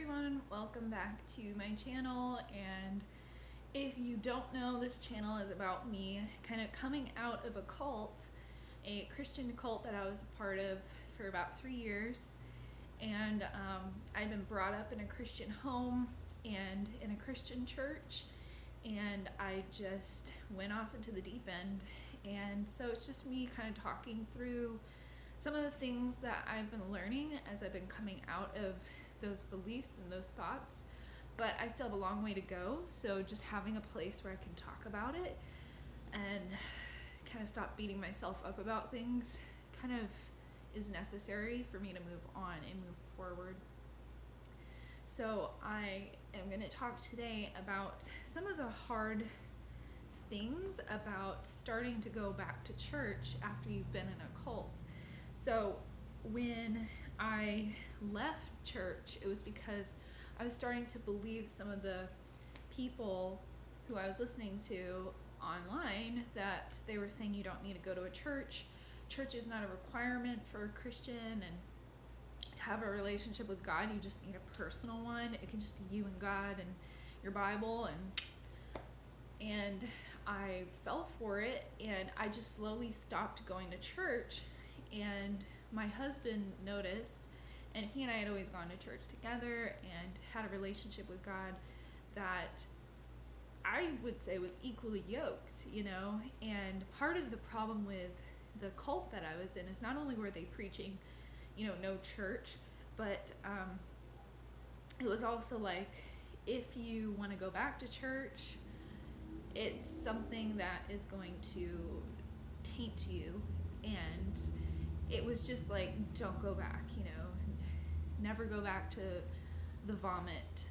everyone, welcome back to my channel. And if you don't know, this channel is about me kind of coming out of a cult, a Christian cult that I was a part of for about 3 years. And I've been brought up in a Christian home and in a Christian church, and I just went off into the deep end. And so it's just me kind of talking through some of the things that I've been learning as I've been coming out of those beliefs and those thoughts. But I still have a long way to go, so just having a place where I can talk about it and kind of stop beating myself up about things kind of is necessary for me to move on and move forward. So I am going to talk today about some of the hard things about starting to go back to church after you've been in a cult. So when I left church, it was because I was starting to believe some of the people who I was listening to online, that they were saying you don't need to go to a church. Church is not a requirement for a Christian, and to have a relationship with God, you just need a personal one. It can just be you and God and your Bible, and I fell for it, and I just slowly stopped going to church. And my husband noticed, and he and I had always gone to church together and had a relationship with God that I would say was equally yoked, and part of the problem with the cult that I was in is not only were they preaching, no church, but it was also like, if you want to go back to church, it's something that is going to taint you. And it was just like, don't go back, never go back to the vomit,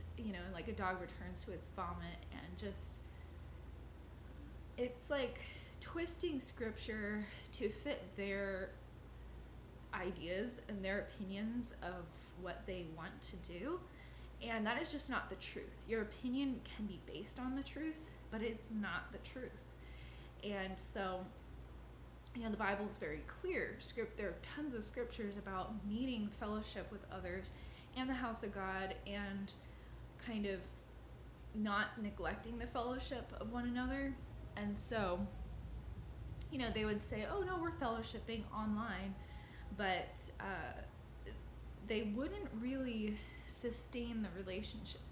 like a dog returns to its vomit. And just, it's like twisting scripture to fit their ideas and their opinions of what they want to do. And that is just not the truth. Your opinion can be based on the truth, but it's not the truth. And so, the Bible is very clear. There are tons of scriptures about needing fellowship with others and the house of God, and kind of not neglecting the fellowship of one another. And so, they would say, oh no, we're fellowshipping online, but they wouldn't really sustain the relationship.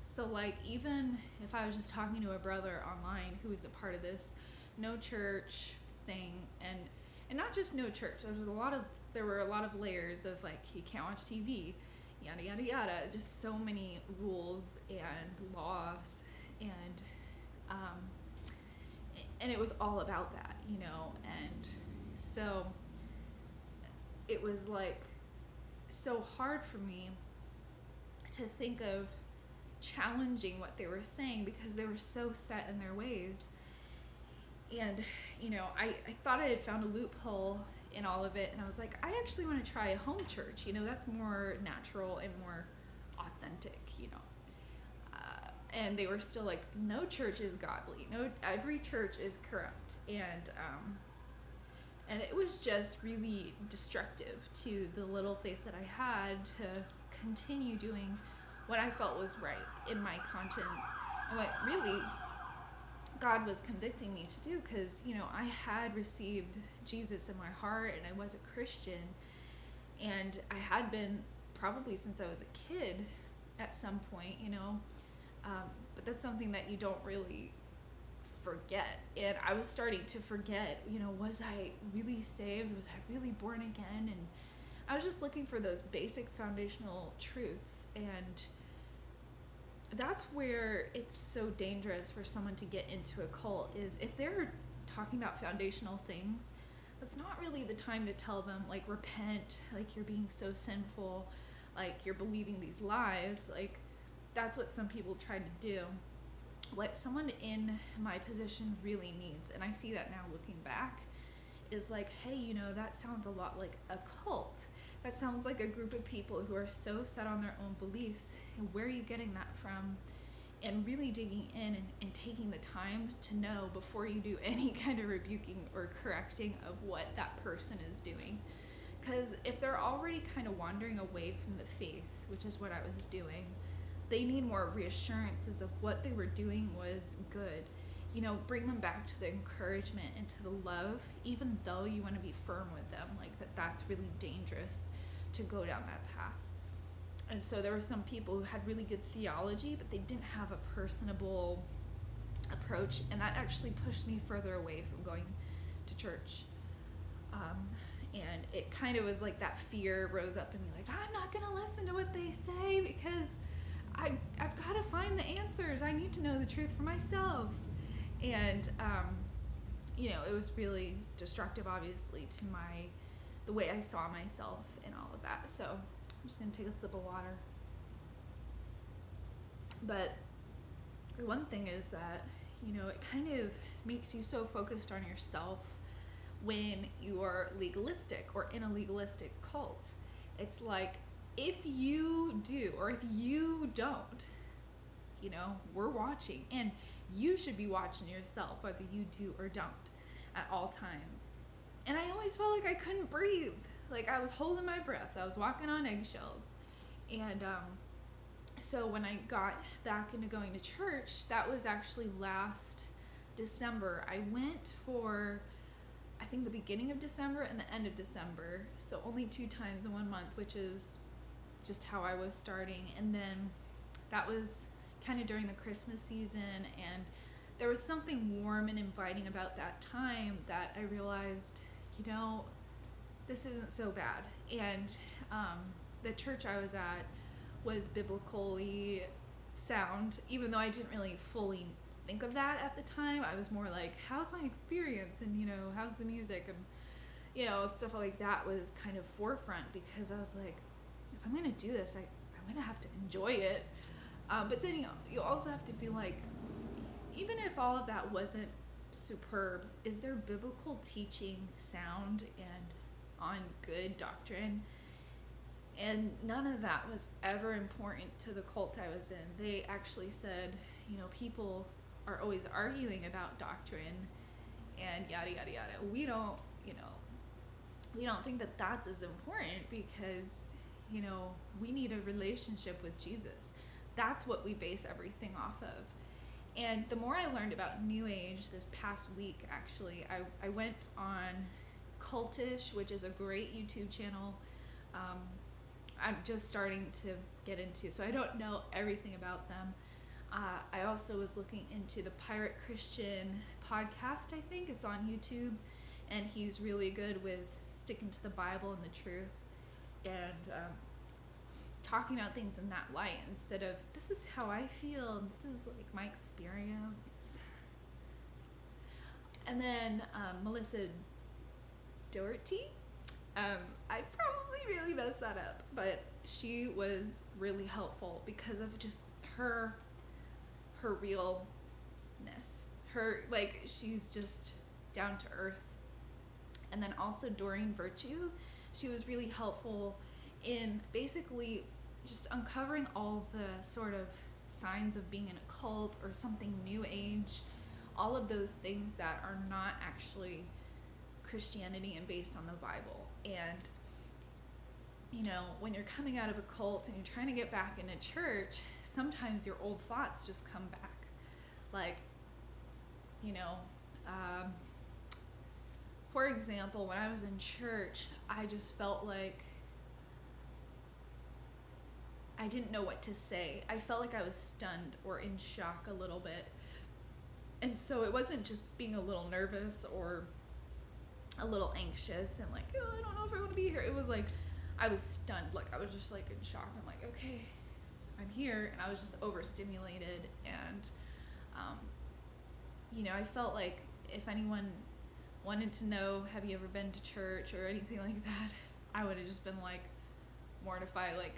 So like, even if I was just talking to a brother online who is a part of this no church thing, and not just no church, there were a lot of layers of like, you can't watch TV, yada yada yada, just so many rules and laws, and it was all about that, and so it was like so hard for me to think of challenging what they were saying, because they were so set in their ways. And I thought I had found a loophole in all of it, and I was like, I actually want to try a home church, that's more natural and more authentic, and they were still like, no church is godly, no, every church is corrupt. And it was just really destructive to the little faith that I had to continue doing what I felt was right in my conscience, and what really God was convicting me to do, because I had received Jesus in my heart, and I was a Christian, and I had been probably since I was a kid at some point, but that's something that you don't really forget. And I was starting to forget, was I really saved? Was I really born again? And I was just looking for those basic foundational truths. And that's where it's so dangerous for someone to get into a cult, is if they're talking about foundational things, that's not really the time to tell them, like, repent, like, you're being so sinful, like, you're believing these lies. Like, that's what some people try to do. What someone in my position really needs, and I see that now looking back, is like, hey, that sounds a lot like a cult. That sounds like a group of people who are so set on their own beliefs. And where are you getting that from? And really digging in and taking the time to know before you do any kind of rebuking or correcting of what that person is doing. Because if they're already kind of wandering away from the faith, which is what I was doing, they need more reassurances of what they were doing was good. Bring them back to the encouragement and to the love, even though you want to be firm with them, like that's really dangerous to go down that path. And so there were some people who had really good theology, but they didn't have a personable approach, and that actually pushed me further away from going to church. And it kind of was like that fear rose up in me, like, I'm not going to listen to what they say because I've got to find the answers. I need to know the truth for myself. And, it was really destructive, obviously, to the way I saw myself and all of that. So I'm just going to take a sip of water. But the one thing is that, it kind of makes you so focused on yourself when you are legalistic or in a legalistic cult. It's like, if you do or if you don't, we're watching, and you should be watching yourself whether you do or don't at all times. And I always felt like I couldn't breathe, like I was holding my breath, I was walking on eggshells. And so when I got back into going to church, that was actually last December. I went for, I think, the beginning of December and the end of December, so only 2 times in 1 month, which is just how I was starting. And then that was kind of during the Christmas season, and there was something warm and inviting about that time that I realized, this isn't so bad. And the church I was at was biblically sound, even though I didn't really fully think of that at the time. I was more like, how's my experience, and how's the music, and stuff like that was kind of forefront, because I was like, if I'm gonna do this, I'm gonna have to enjoy it. But then you also have to be like, even if all of that wasn't superb, is there biblical teaching sound and on good doctrine? And none of that was ever important to the cult I was in. They actually said, people are always arguing about doctrine and yada yada yada. We don't think that that's as important, because we need a relationship with Jesus. That's what we base everything off of. And the more I learned about New Age this past week, actually, I went on Cultish, which is a great YouTube channel. I'm just starting to get into, so I don't know everything about them. I also was looking into the Pirate Christian podcast. I think it's on YouTube, and he's really good with sticking to the Bible and the truth, and talking about things in that light, instead of, this is how I feel, and this is like my experience. And then Melissa Doherty, I probably really messed that up, but she was really helpful because of just her realness. She's just down to earth. And then also Doreen Virtue, she was really helpful in basically just uncovering all the sort of signs of being in a cult or something New Age, all of those things that are not actually Christianity and based on the Bible. And when you're coming out of a cult and you're trying to get back into church, sometimes your old thoughts just come back. Like, for example, when I was in church, I just felt like I didn't know what to say. I felt like I was stunned or in shock a little bit. And so it wasn't just being a little nervous or a little anxious and like, oh, I don't know if I want to be here. It was like, I was stunned. Like, I was just like in shock. I'm like, okay, I'm here. And I was just overstimulated. And, I felt like if anyone wanted to know, have you ever been to church or anything like that, I would have just been like mortified. Like,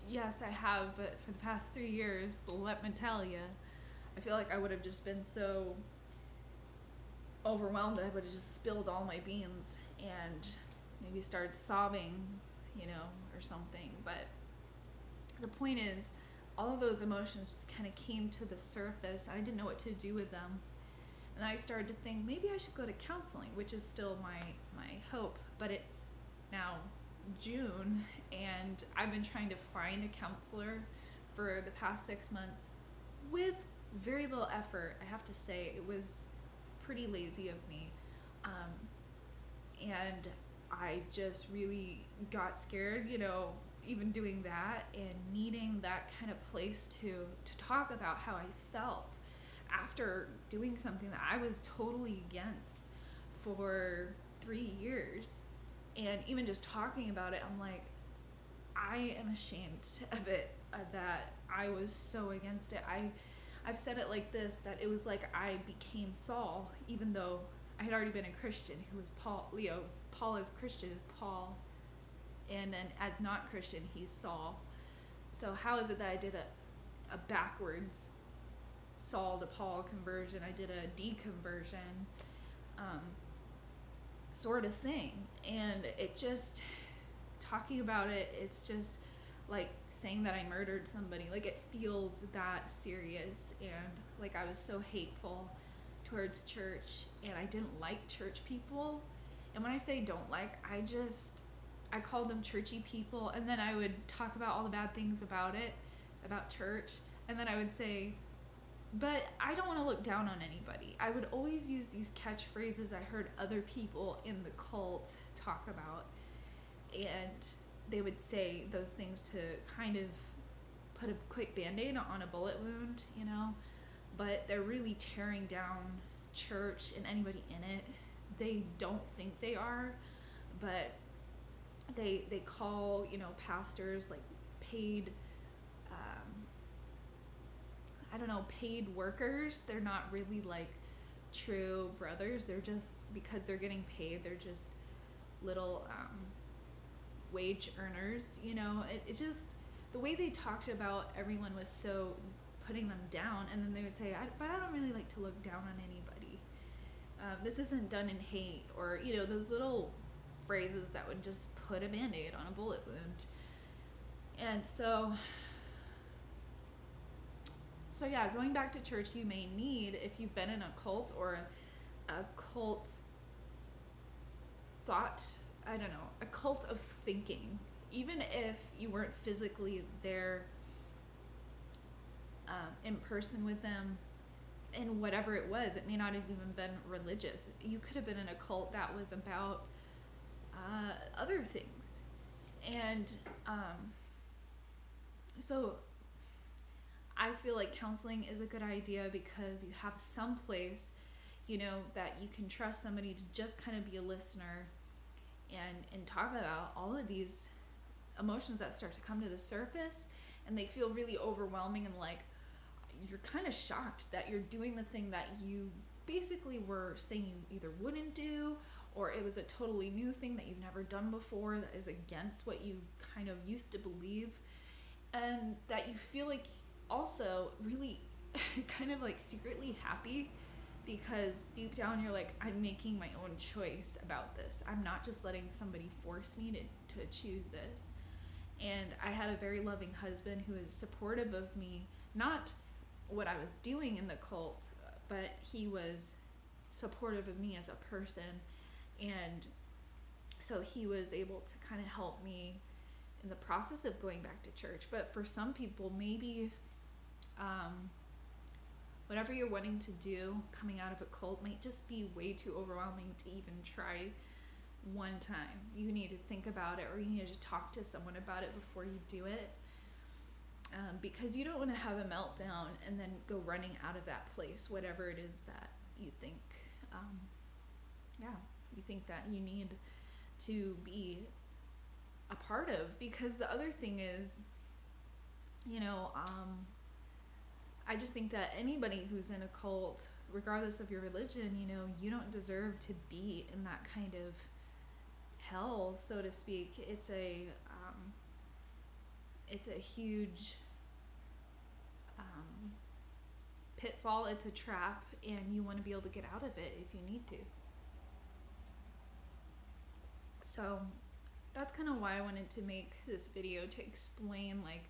yes, I have, but for the past 3 years, let me tell you, I feel like I would have just been so overwhelmed. I would have just spilled all my beans and maybe started sobbing, or something. But the point is, all of those emotions just kind of came to the surface. I didn't know what to do with them. And I started to think, maybe I should go to counseling, which is still my hope. but it's now June, and I've been trying to find a counselor for the past 6 months with very little effort. I have to say, it was pretty lazy of me. And I just really got scared, even doing that and needing that kind of place to talk about how I felt after doing something that I was totally against for 3 years. And even just talking about it, I'm like, I am ashamed of it, that I was so against it. I've said it like this, that it was like I became Saul, even though I had already been a Christian, who was Paul. Paul as Christian is Paul, and then as not Christian, he's Saul. So how is it that I did a backwards Saul to Paul conversion? I did a deconversion sort of thing. And it just, talking about it, it's just like saying that I murdered somebody. Like, it feels that serious, and like I was so hateful towards church, and I didn't like church people. And when I say don't like, I called them churchy people, and then I would talk about all the bad things about church, and then I would say, but I don't want to look down on anybody. I would always use these catchphrases I heard other people in the cult talk about, and they would say those things to kind of put a quick band-aid on a bullet wound, but they're really tearing down church and anybody in it. They don't think they are, but they call, pastors like paid, paid workers. They're not really like true brothers. They're just, because they're getting paid, they're just little wage earners. It just, the way they talked about everyone was so putting them down, and then they would say, but I don't really like to look down on anybody. This isn't done in hate, or those little phrases that would just put a band-aid on a bullet wound. And so yeah, going back to church, you may need, if you've been in a cult or a cult thought, a cult of thinking, even if you weren't physically there in person with them, and whatever it was, it may not have even been religious. You could have been in a cult that was about other things. And so I feel like counseling is a good idea, because you have some place, that you can trust somebody to just kind of be a listener and talk about all of these emotions that start to come to the surface, and they feel really overwhelming, and like you're kind of shocked that you're doing the thing that you basically were saying you either wouldn't do, or it was a totally new thing that you've never done before that is against what you kind of used to believe, and that you feel like also really kind of like secretly happy, because deep down you're like, I'm making my own choice about this. I'm not just letting somebody force me to choose this. And I had a very loving husband who was supportive of me, not what I was doing in the cult, but he was supportive of me as a person. And so he was able to kind of help me in the process of going back to church. But for some people, maybe whatever you're wanting to do coming out of a cult might just be way too overwhelming to even try one time. You need to think about it, or you need to talk to someone about it before you do it, because you don't want to have a meltdown and then go running out of that place, whatever it is that you think you think that you need to be a part of. Because the other thing is, I just think that anybody who's in a cult, regardless of your religion, you don't deserve to be in that kind of hell, so to speak. It's a huge pitfall. It's a trap, and you want to be able to get out of it if you need to. So that's kind of why I wanted to make this video, to explain, like,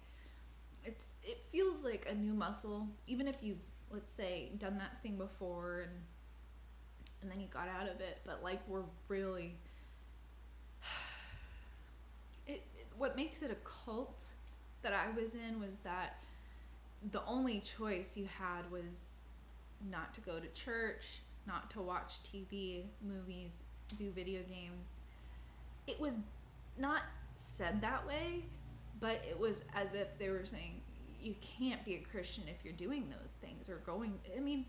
it feels like a new muscle, even if you've, let's say, done that thing before and then you got out of it, but like we're really what makes it a cult that I was in was that the only choice you had was not to go to church, not to watch TV, movies, do video games. It was not said that way, but it was as if they were saying you can't be a Christian if you're doing those things or going. I mean,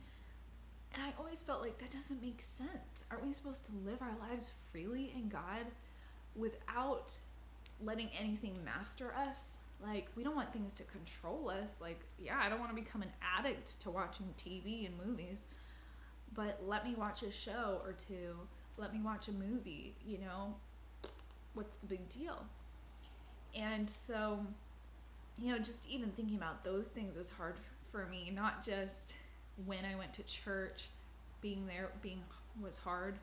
and I always felt like that doesn't make sense. Aren't we supposed to live our lives freely in God without letting anything master us? Like, we don't want things to control us. Like, yeah, I don't want to become an addict to watching TV and movies, but let me watch a show or two. Let me watch a movie, you know? What's the big deal? And so, you know, just even thinking about those things was hard for me, not just when I went to church, being there was hard,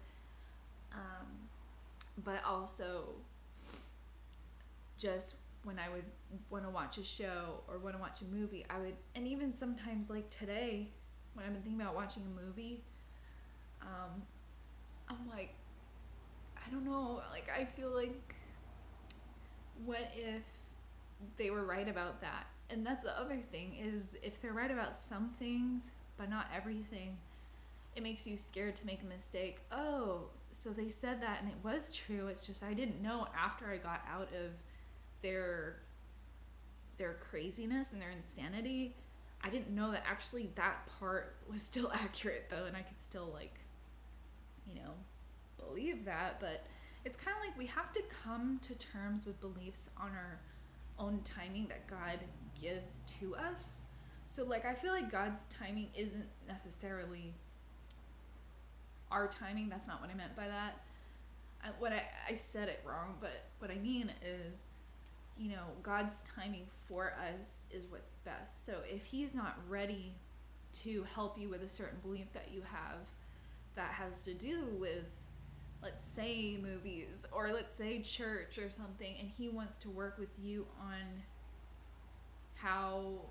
but also just when I would want to watch a show or want to watch a movie, and even sometimes like today, when I've been thinking about watching a movie, I'm like, I don't know, like I feel like, what if they were right about that? And that's the other thing, is if they're right about some things but not everything, it makes you scared to make a mistake. Oh, so they said that and it was true, it's just I didn't know after I got out of their craziness and their insanity. I didn't know that actually that part was still accurate though, and I could still, like, you know, believe that. But it's kind of like we have to come to terms with beliefs on our own timing that God gives to us. So like I feel like God's timing isn't necessarily our timing. That's not what I meant by that. I said it wrong, but what I mean is, you know, God's timing for us is what's best. So if he's not ready to help you with a certain belief that you have that has to do with, let's say, movies, or let's say church or something, and he wants to work with you on how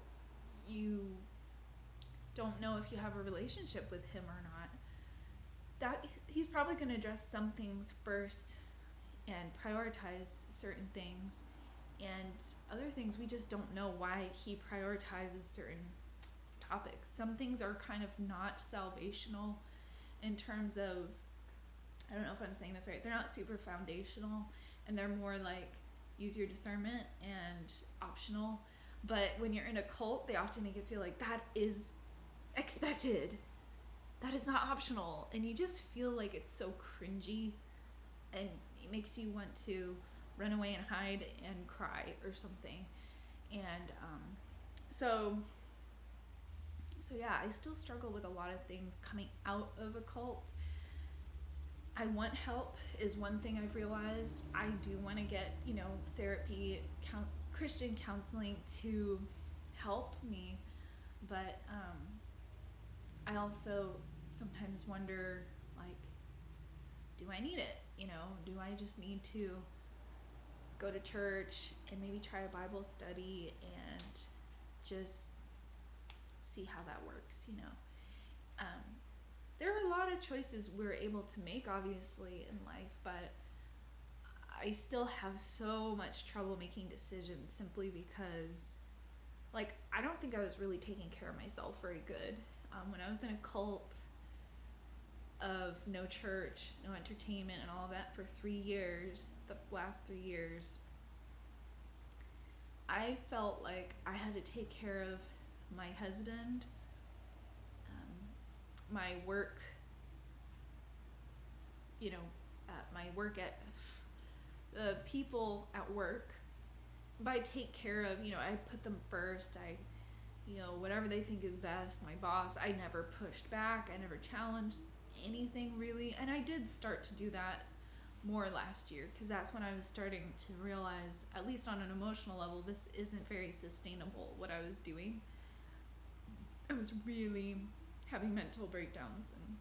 you don't know if you have a relationship with him or not, that he's probably going to address some things first and prioritize certain things, and other things we just don't know why he prioritizes certain topics. Some things are kind of not salvational in terms of, I don't know if I'm saying this right, they're not super foundational, and they're more like use your discernment and optional. But when you're in a cult, they often make it feel like that is expected, that is not optional, and you just feel like it's so cringy, and it makes you want to run away and hide and cry or something. And so yeah, I still struggle with a lot of things coming out of a cult. I want help is one thing I've realized. I do want to get, you know, therapy, Christian counseling to help me, but I also sometimes wonder, like, do I need it? You know, do I just need to go to church and maybe try a Bible study and just see how that works, you know? There are a lot of choices we're able to make, obviously, in life, but I still have so much trouble making decisions simply because, like, I don't think I was really taking care of myself very good. When I was in a cult of no church, no entertainment, and all of that for 3 years, the last 3 years, I felt like I had to take care of my husband, my work, you know, my work at the people at work. By take care of, you know, I put them first. I, you know, whatever they think is best. My boss, I never pushed back. I never challenged anything really. And I did start to do that more last year, because that's when I was starting to realize, at least on an emotional level, this isn't very sustainable, what I was doing. I was really having mental breakdowns and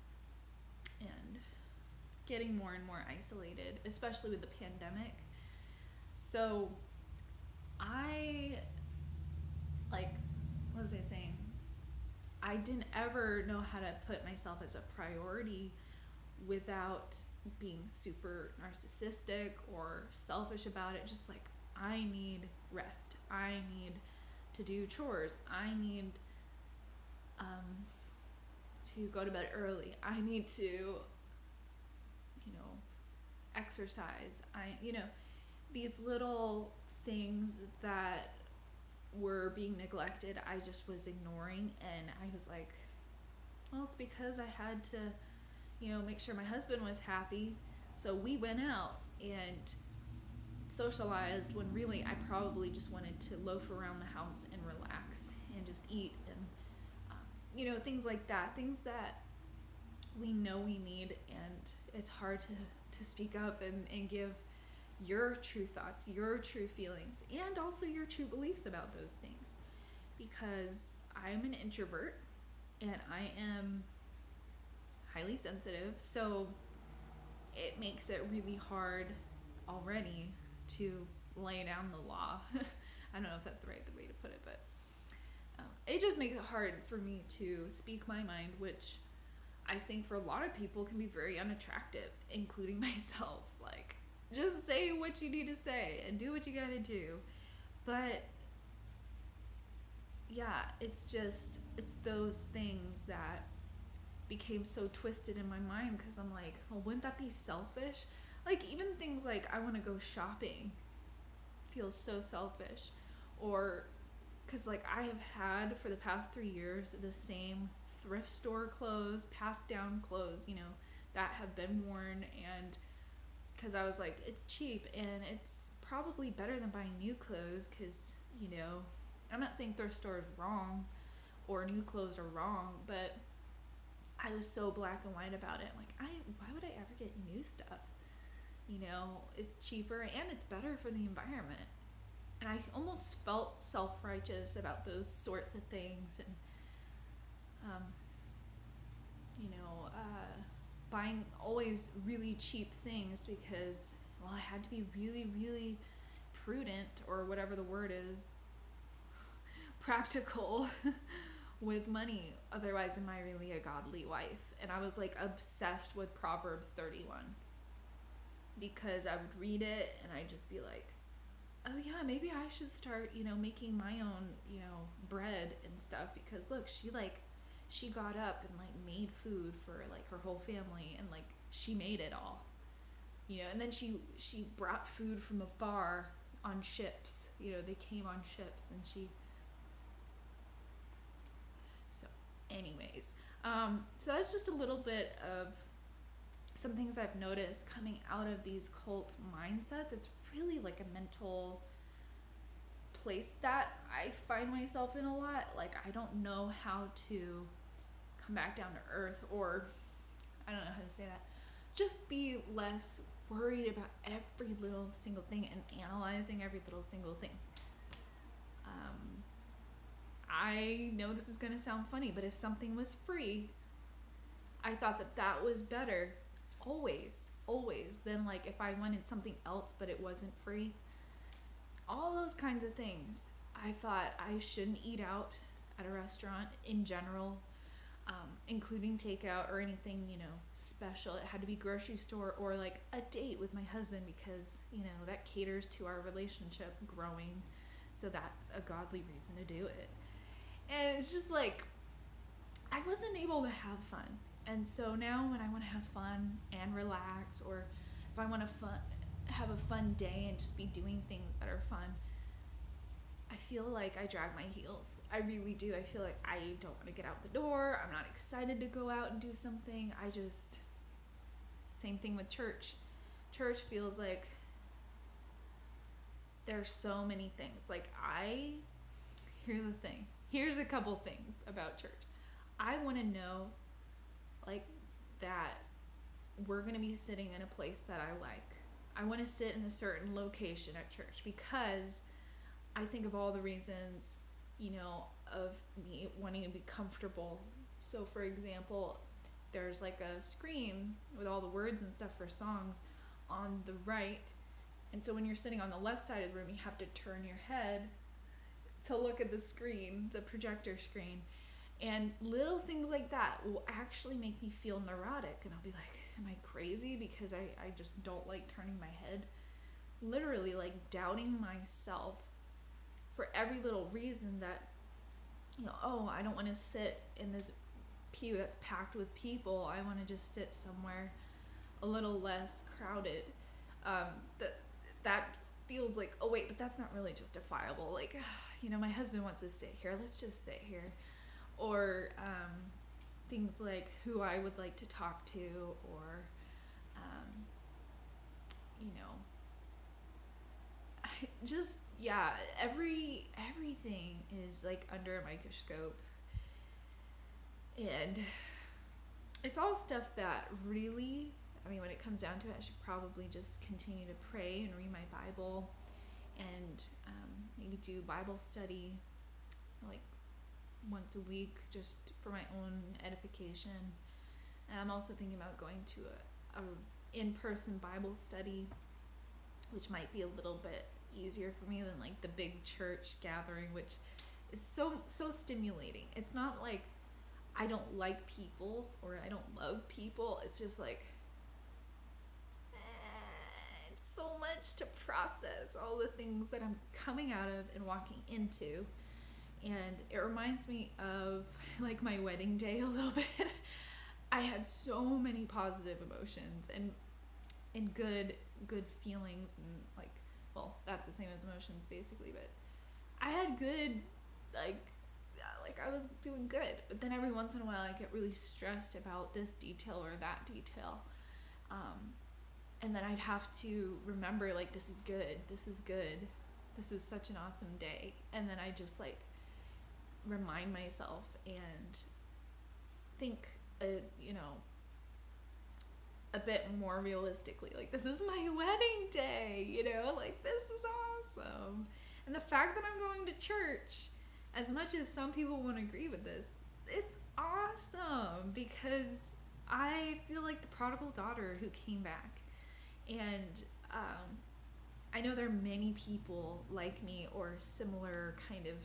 getting more and more isolated, especially with the pandemic. So I, like, what was I saying? I didn't ever know how to put myself as a priority without being super narcissistic or selfish about it. Just like, I need rest. I need to do chores. I need to go to bed early. I need to, exercise. These little things that were being neglected, I just was ignoring. And I was like, well, it's because I had to, make sure my husband was happy. So we went out and socialized when really I probably just wanted to loaf around the house and relax and just eat and, things like that. Things that we know we need, and it's hard to speak up and give your true thoughts, your true feelings, and also your true beliefs about those things. Because I'm an introvert and I am highly sensitive, so it makes it really hard already to lay down the law. I don't know if that's the right way to put it, but it just makes it hard for me to speak my mind, which I think for a lot of people can be very unattractive, including myself. Like, just say what you need to say and do what you gotta do. But yeah, it's those things that became so twisted in my mind, because I'm like, well, wouldn't that be selfish? Like, even things like I want to go shopping feels so selfish. Or because like I have had for the past 3 years the same thrift store clothes, passed down clothes, that have been worn. And because I was like, it's cheap and it's probably better than buying new clothes, because I'm not saying thrift store is wrong or new clothes are wrong, but I was so black and white about it. Like, why would I ever get new stuff? It's cheaper and it's better for the environment. And I almost felt self-righteous about those sorts of things. And, buying always really cheap things because, well, I had to be really, really prudent, or whatever the word is, practical with money. Otherwise, am I really a godly wife? And I was like obsessed with Proverbs 31, because I would read it and I'd just be like, oh yeah, maybe I should start, making my own, bread and stuff, because look, she got up and like made food for like her whole family, and like she made it all, and then she brought food from afar on ships. They came on ships, and so anyways, so that's just a little bit of some things I've noticed coming out of these cult mindsets. It's really like a mental place that I find myself in a lot. Like, I don't know how to come back down to earth, or I don't know how to say that. Just be less worried about every little single thing and analyzing every little single thing. I know this is going to sound funny, but if something was free, I thought that was better always than like if I wanted something else but it wasn't free. All those kinds of things. I thought I shouldn't eat out at a restaurant in general, including takeout or anything, special. It had to be grocery store or like a date with my husband, because, that caters to our relationship growing. So that's a godly reason to do it. And it's just like, I wasn't able to have fun. And so now when I want to have fun and relax, or if I want to have a fun day and just be doing things that are fun, I feel like I drag my heels. I really do. I feel like I don't want to get out the door. I'm not excited to go out and do something. Same thing with church. Church feels like there's so many things. Like, here's the thing. Here's a couple things about church. I want to know, like, that we're going to be sitting in a place that I like. I want to sit in a certain location at church, because I think of all the reasons, of me wanting to be comfortable. So, for example, there's like a screen with all the words and stuff for songs on the right. And so when you're sitting on the left side of the room, you have to turn your head to look at the screen, the projector screen. And little things like that will actually make me feel neurotic. And I'll be like, am I crazy? Because I just don't like turning my head, literally like doubting myself for every little reason that, oh, I don't want to sit in this pew that's packed with people. I want to just sit somewhere a little less crowded. Um, that feels like, oh wait, but that's not really justifiable. Like, my husband wants to sit here. Let's just sit here. Or things like who I would like to talk to, or you know, just yeah, everything is like under a microscope, and it's all stuff that really, I mean, when it comes down to it, I should probably just continue to pray and read my Bible, and maybe do Bible study like once a week, just for my own edification. And I'm also thinking about going to a in-person Bible study, which might be a little bit easier for me than like the big church gathering, which is so stimulating. It's not like I don't like people or I don't love people. It's just like it's so much to process, all the things that I'm coming out of and walking into. And it reminds me of like my wedding day a little bit. I had so many positive emotions and good feelings, and like, well, that's the same as emotions basically, but I had good, like I was doing good. But then every once in a while I get really stressed about this detail or that detail. And then I'd have to remember, like, this is good, this is such an awesome day. And then I just like remind myself and think, a bit more realistically, like, this is my wedding day, like, this is awesome. And the fact that I'm going to church, as much as some people won't agree with this, it's awesome, because I feel like the prodigal daughter who came back. And I know there are many people like me or similar kind of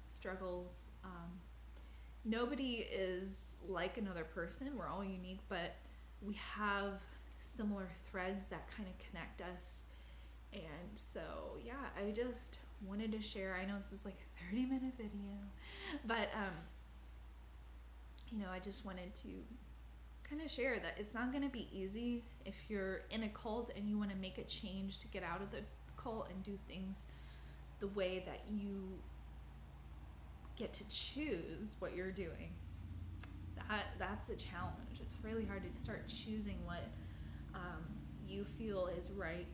struggles. Nobody is like another person. We're all unique, but we have similar threads that kind of connect us. And so, yeah, I just wanted to share. I know this is like a 30-minute video, but I just wanted to kind of share that it's not going to be easy if you're in a cult and you want to make a change to get out of the cult and do things the way that you get to choose what you're doing. That's a challenge. It's really hard to start choosing what you feel is right,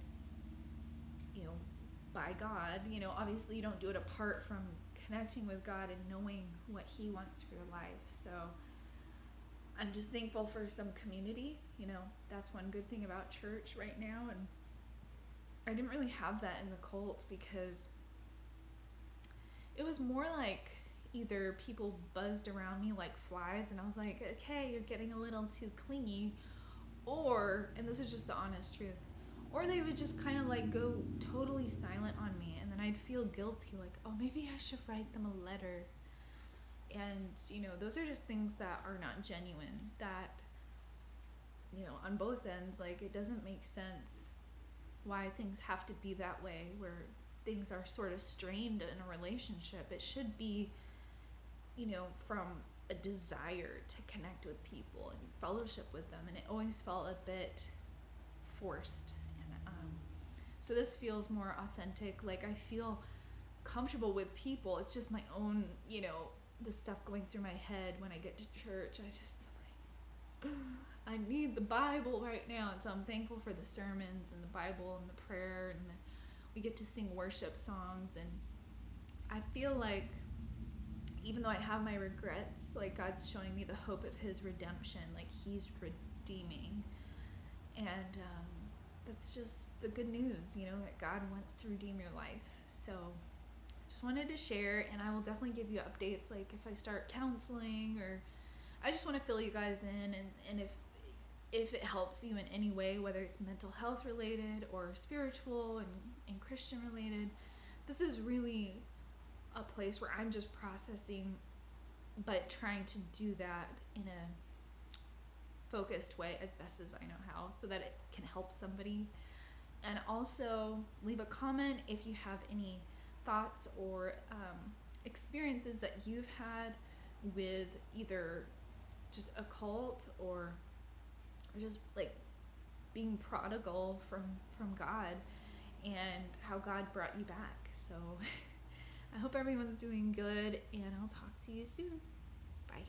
by God. Obviously you don't do it apart from connecting with God and knowing what He wants for your life. So I'm just thankful for some community. That's one good thing about church right now. And I didn't really have that in the cult, because it was more like either people buzzed around me like flies and I was like, okay, you're getting a little too clingy, or, and this is just the honest truth, or they would just kind of like go totally silent on me, and then I'd feel guilty, like, oh, maybe I should write them a letter. And those are just things that are not genuine, that on both ends, like, it doesn't make sense why things have to be that way, where things are sort of strained in a relationship. It should be from a desire to connect with people and fellowship with them, and it always felt a bit forced. And so this feels more authentic. Like, I feel comfortable with people. It's just my own, the stuff going through my head when I get to church. I just like, I need the Bible right now. And so I'm thankful for the sermons and the Bible and the prayer, and we get to sing worship songs. And I feel like, even though I have my regrets, like, God's showing me the hope of His redemption. Like, He's redeeming. And that's just the good news, that God wants to redeem your life. So just wanted to share, and I will definitely give you updates, like if I start counseling, or I just want to fill you guys in. And if it helps you in any way, whether it's mental health related or spiritual and Christian related, this is really a place where I'm just processing, but trying to do that in a focused way as best as I know how, so that it can help somebody. And also leave a comment if you have any thoughts or experiences that you've had with either just a cult or just like being prodigal from God, and how God brought you back. So I hope everyone's doing good, and I'll talk to you soon. Bye.